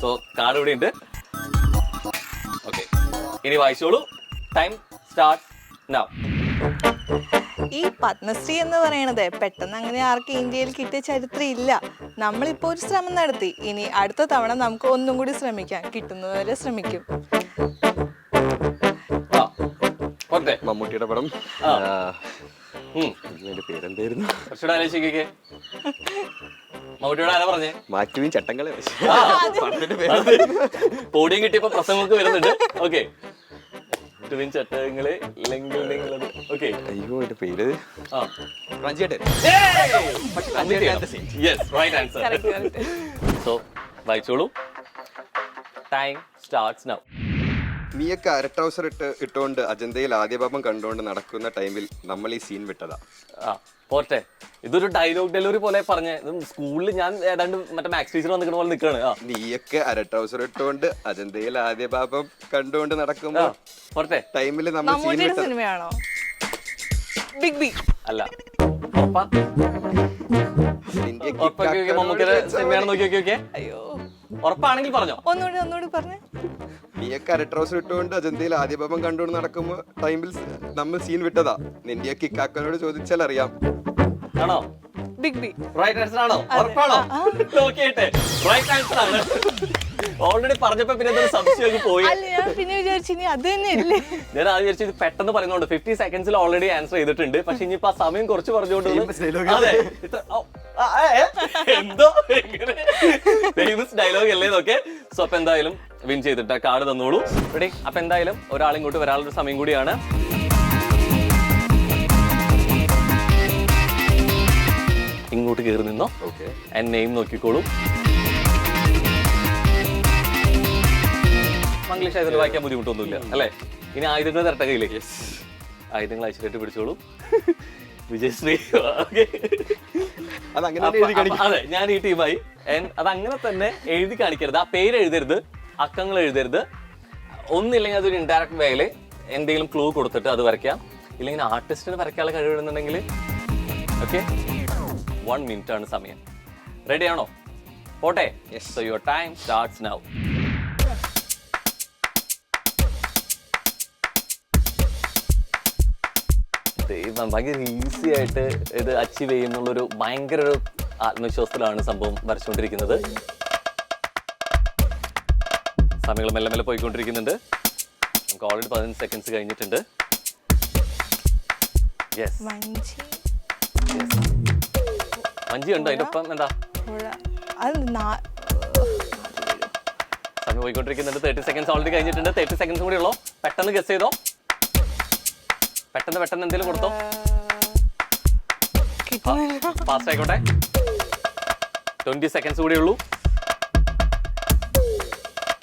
So card ഇവിടെ ഉണ്ട്. Okay, ഇനി വായിച്ചോളൂ. Time start now. ഈ പത്മശ്രീ എന്ന് പറയണത് പെട്ടെന്ന് അങ്ങനെ ആർക്കും ഇന്ത്യയിൽ കിട്ടിയ ചരിത്രം ഇല്ല. നമ്മളിപ്പോ ഒരു ശ്രമം നടത്തി. ഇനി അടുത്ത തവണ നമുക്ക് ഒന്നും കൂടി ശ്രമിക്കാം. കിട്ടുന്നതുവരെ ശ്രമിക്കും. മമ്മൂട്ടിയുടെ പടം. പേരെന്തായിരുന്നു? മമ്മൂട്ടിയോട് ആരാ പറഞ്ഞേ? മാറ്റുവിൻ ചട്ടങ്ങളെ. പോഡിയം കിട്ടിയപ്പോ പ്രസംഗമൊക്കെ വരുന്നുണ്ട്. ഓക്കെ, ചട്ടങ്ങളെ ഇല്ലെങ്കിൽ നിങ്ങളത്. ഓക്കെ, അയ്യോ എന്റെ പേര് സോ വായിച്ചോളൂ. Time starts now. നീയൊക്കെ അര ട്രൗസർ ഇട്ടുകൊണ്ട് അജന്തയിൽ ആദ്യ പാപം കണ്ടുകൊണ്ട് നടക്കുന്ന ടൈമിൽ നമ്മൾ ഈ സീൻ വിട്ടതാ. പോട്ടെ, ഇതൊരു ഡയലോഗ് ഡെലിവറി പോലെ പറഞ്ഞ. സ്കൂളിൽ ഞാൻ ഏതാണ്ട് മറ്റേ മാത്സ് ടീച്ചർ വന്നിരിക്കുന്ന പോലെ നിൽക്കാണ്. നീയൊക്കെ അര ട്രൗസർ ഇട്ടുകൊണ്ട് അജന്തയിൽ ആദ്യ പാപം കണ്ടുകൊണ്ട് നടക്കുമ്പോ പോട്ടെ ടൈമിൽ നമ്മൾ സീൻ മമ്മൂട്ടിയുടെ സിനിമയാണോ? ബിഗ് ബി അല്ല. മമ്മൂക്കിയുടെ സിനിമയാണെന്ന് നോക്കി നോക്കിയൊക്കെ. അയ്യോ, ഉറപ്പാണെങ്കിൽ പറഞ്ഞോ. ഒന്നുകൂടി പറഞ്ഞേ. നീയൊക്കെ അര ട്രൗസർ ഇട്ടുകൊണ്ട് അജന്തയിൽ ആദ്യ പാപം കണ്ടുകൊണ്ട് നടക്കുമ്പോ ടൈമിൽ നമ്മൾ സീൻ വിട്ടതാ. നിന്റെയൊക്കെ ഇക്കാക്കനോട് ചോദിച്ചാൽ അറിയാം. ആണോ? ബിഗ് ബി റൈറ്റ് ആൻസർ ആണോ? ഉറപ്പാണോ? നോക്കിയിട്ട് റൈറ്റ് ആൻസർ ആണ്. ഓൾറെഡി പറഞ്ഞപ്പോ പിന്നെ എന്തൊരു സംശയമൊക്കെ പോയി. അല്ല, ഞാൻ പിന്നെ വിചാരിച്ചു ഇനി അത് തന്നെയല്ലേ. ഞാൻ ആദ്യം വിചാരിച്ചു ഇത് പെട്ടെന്ന് പറയുന്നോണ്ട് 50 സെക്കൻഡ്സിൽ ഓൾറെഡി ആൻസർ ചെയ്തിട്ടുണ്ട്. പക്ഷെ ഇനിയിപ്പോ ആ സമയം കുറച്ച് പറഞ്ഞുകൊണ്ട് എന്തോ ഫേമസ് ഡയലോഗ് അല്ലേ ഇതൊക്കെ. സോ അപ്പൊ എന്തായാലും വിൻ ചെയ്തിട്ട് കാർഡ് തന്നോളൂ. റെഡി? അപ്പൊ എന്തായാലും ഒരാളിങ്ങോട്ട് വരാനുള്ള സമയം കൂടിയാണ്. ഇങ്ങോട്ട് കയറി നിന്നോ. നെയിം നോക്കിക്കോളൂ. മംഗ്ലീഷ് ആയതുകൊണ്ട് വായിക്കാൻ ബുദ്ധിമുട്ടൊന്നുമില്ല അല്ലേ? ഇനി ആയുധങ്ങൾ തരട്ടെ കയ്യിലേക്ക്. ആയുധങ്ങൾ ഐശ്വര്യമായിട്ട് പിടിച്ചോളൂ. വിജയശ്രീ. അതെ, ഞാൻ ഈ ടീമായി. അത് അങ്ങനെ തന്നെ എഴുതി കാണിക്കരുത്. ആ പേര് എഴുതരുത്, അക്കങ്ങൾ എഴുതരുത്. ഒന്നില്ലെങ്കിൽ അതൊരു ഇൻഡയറക്റ്റ് വേയില് എന്തെങ്കിലും ക്ലൂ കൊടുത്തിട്ട് അത് വരയ്ക്കാം. ഇല്ലെങ്കിൽ ആർട്ടിസ്റ്റിന് വരയ്ക്കാനുള്ള കഴിവിടുന്നുണ്ടെങ്കിൽ ഓക്കെ. 1 മിനിറ്റ് ആണ് സമയം. റെഡി ആണോ? പോട്ടെ. So your time starts now. ഭയങ്കര ഈസി ആയിട്ട് ഇത് അച്ചീവ് ചെയ്യുന്നുള്ളൊരു ഭയങ്കര ഒരു ആത്മവിശ്വാസത്തിലാണ് സംഭവം വരച്ചുകൊണ്ടിരിക്കുന്നത്. സമയങ്ങൾ മെല്ലെ മെല്ലെ പോയിക്കൊണ്ടിരിക്കുന്നുണ്ട്. നമുക്ക് ഓൾറെഡി 15 സെക്കൻഡ്സ് കഴിഞ്ഞിട്ടുണ്ട്. മഞ്ചി ഉണ്ടോ അതിന്റെ ഒപ്പം? എന്താ സമയം പോയിക്കൊണ്ടിരിക്കുന്നുണ്ട്. 30 സെക്കൻഡ്സ് ഓൾറെഡി കഴിഞ്ഞിട്ടുണ്ട്. 30 സെക്കൻഡ്സ് കൂടി ഉള്ളോ. പെട്ടെന്ന് ഗസ് ചെയ്തോ. പെട്ടെന്ന് എന്തെങ്കിലും കൊടുത്തോ. ഫാസ്റ്റ് ആയിക്കോട്ടെ. 20 സെക്കൻഡ്സ് കൂടി ഉള്ളൂ.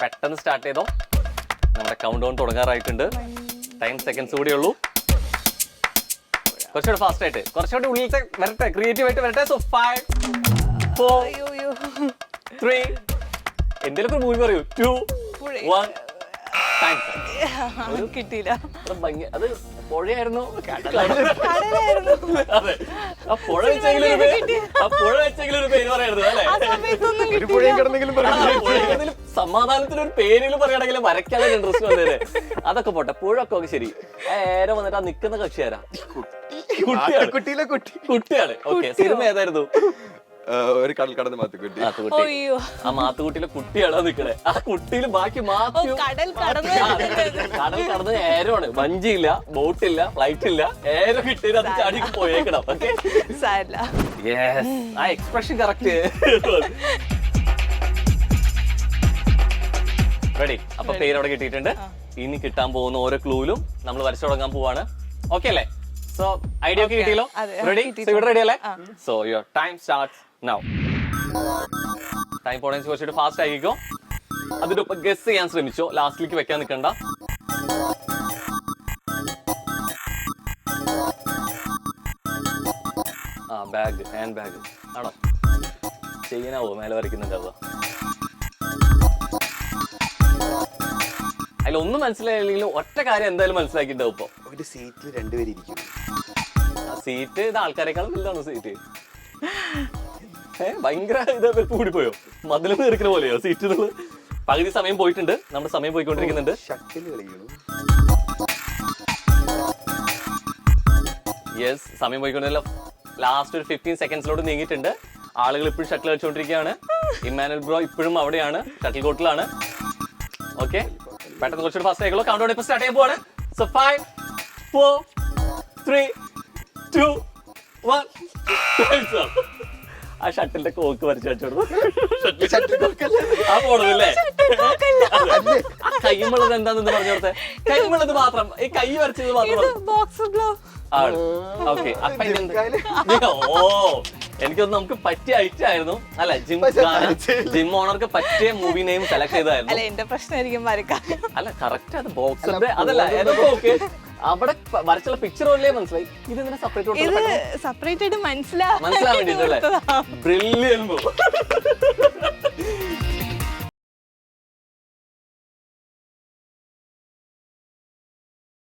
പെട്ടെന്ന് സ്റ്റാർട്ട് ചെയ്തോ. നമ്മുടെ കൗണ്ട് ഡൗൺ തുടങ്ങാറായിട്ടുണ്ട്. 10 സെക്കൻഡ്സ് കൂടി ഉള്ളൂ. കുറച്ചുകൂടെ ഫാസ്റ്റ് ആയിട്ട്, കുറച്ചുകൂടെ ഉള്ളിലത്തെ വരട്ടെ, ക്രിയേറ്റീവ് ആയിട്ട് വരട്ടെ. സോ 5 4 3 എന്തെങ്കിലും ഒരു മൂവി പറയൂ. 2 1 കിട്ടിയില്ല. അത് പുഴയായിരുന്നു. അതെ, ആ പുഴ വെച്ചെങ്കിലും ഒരു പേര് പറയരുത് അല്ലേ? സമാധാനത്തിനൊരു പേരിലും പറയുകയാണെങ്കിൽ വരയ്ക്കാനുള്ള ഇൻട്രസ്റ്റ് വന്നേരെ. അതൊക്കെ പോട്ടെ. പുഴൊക്കെ ശരി. ഏറെ വന്നിട്ട് ആ നിക്കുന്ന കക്ഷി ആരാ? കുട്ടിയാണ്. ഓക്കെ, സിനിമ ഏതായിരുന്നു? ഒരു കടൽ കടന്ന് മാത്തുക്കുട്ടി. ആ മാത്തുക്കുട്ടിയിലെ കുട്ടിയാണോ നിക്കണേ? ആ കുട്ടിയിൽ ബാക്കി കടൽ കടന്ന് ഏരമാണ്. വഞ്ചിയില്ല, ബോട്ടില്ല, ഫ്ലൈറ്റ് ഇല്ല. ഏര കിട്ടിയത് അത് ചാടി പോയേക്കണം. ആ എക്സ്പ്രഷൻ കറക്റ്റ്. റെഡി? അപ്പൊ പേര് അവിടെ കിട്ടിയിട്ടുണ്ട്. ഇനി കിട്ടാൻ പോകുന്ന ഓരോ ക്ലൂവിലും നമ്മൾ വരച്ചു തുടങ്ങാൻ പോവാണ്. ഓക്കെ അല്ലേ? സോ ഐഡിയ ഒക്കെ കിട്ടിയല്ലോ. റെഡി? ഇവിടെ റെഡി അല്ലേ? So your time starts now. Time പോണേ കുറച്ചിട്ട് ഫാസ്റ്റ് ആയിക്കോ. അതിന്റെ ഒപ്പം ഗസ് ചെയ്യാൻ ശ്രമിച്ചോ. ലാസ്റ്റിലേക്ക് വെക്കാൻ നിൽക്കണ്ട. ബാഗ്, ഹാൻഡ് ബാഗ് ആണോ? ചെയ്യാനാവോ മേലെ വരയ്ക്കുന്നുണ്ടാവുക? അതിലൊന്നും മനസ്സിലായില്ലെങ്കിലും ഒറ്റ കാര്യം എന്തായാലും മനസ്സിലാക്കിണ്ടാവും. ഇപ്പൊ ഒരു സീറ്റിൽ 2 പേര് ഇരിക്കും. ആ സീറ്റ് ഇത് ആൾക്കാരെക്കാളും വലുതാണോ സീറ്റ്? ഭയങ്കര ഇത് കൂടിപ്പോയോ? മതിൽ തീർക്കുന്ന പോലെയോ സീറ്റ്? പകുതി സമയം പോയിട്ടുണ്ട്, നമ്മുടെ സമയം പോയിക്കൊണ്ടിരിക്കുന്നുണ്ട്. ഷട്ടിൽ കളിക്കണം. യെസ്, സമയം പോയിക്കൊണ്ടില്ല. ലാസ്റ്റ് ഒരു 15 സെക്കൻഡ്സിലോട്ട് നീങ്ങിയിട്ടുണ്ട്. ആളുകൾ ഇപ്പോഴും ഷട്ടിൽ കളിച്ചുകൊണ്ടിരിക്കുകയാണ്. ഇമ്മാനുവൽ ബ്രോ ഇപ്പോഴും അവിടെയാണ്, ഷട്ടിൽ കോർട്ടിലാണ്. ഓക്കെ, പെട്ടെന്ന് കുറച്ചുകൂടി ഫാസ്റ്റ് ആയിക്കോളൂ. കൗണ്ട് ഡൗൺ ഇപ്പൊ സ്റ്റാർട്ട് ചെയ്യാൻ പോവാണ്. സോ 5 4 3 2 1. ആ ഷട്ടിലിന്റെ കോക്ക് വരച്ചു വെച്ചോളൂ. ആ പോണതല്ലേ? കൈമുള്ളത് എന്താണെന്ന് പറഞ്ഞോടത്തെ. കൈമുള്ളത് മാത്രം, ഈ കൈ വരച്ചത് മാത്രം. Box glow. ആണ്. ഓക്കെ, അപ്പൊ ഓ എനിക്കൊന്ന് നമുക്ക് പറ്റിയ ഐറ്റം ആയിരുന്നു. അല്ല, ജിം ഓണർക്ക് പറ്റിയ മൂവി നെയിം സെലക്ട് ചെയ്തായിരുന്നു. അല്ല, എന്റെ പ്രശ്നമായിരിക്കും വരക്കാൻ. അല്ല, കറക്റ്റ് അത് ബോക്സിന്റെ അതല്ല ഏതൊക്കെ. ഓക്കെ, അവിടെ വരച്ചുള്ള പിക്ചർ പോലേ മനസ്സിലായി. ഇതിങ്ങനെ സെപ്പറേറ്റ് ഇത് സെപ്പറേറ്റ് ആയിട്ട് മനസ്സിലാൻ വേണ്ടിട്ടല്ലേ? ബ്രില്യന്റ്.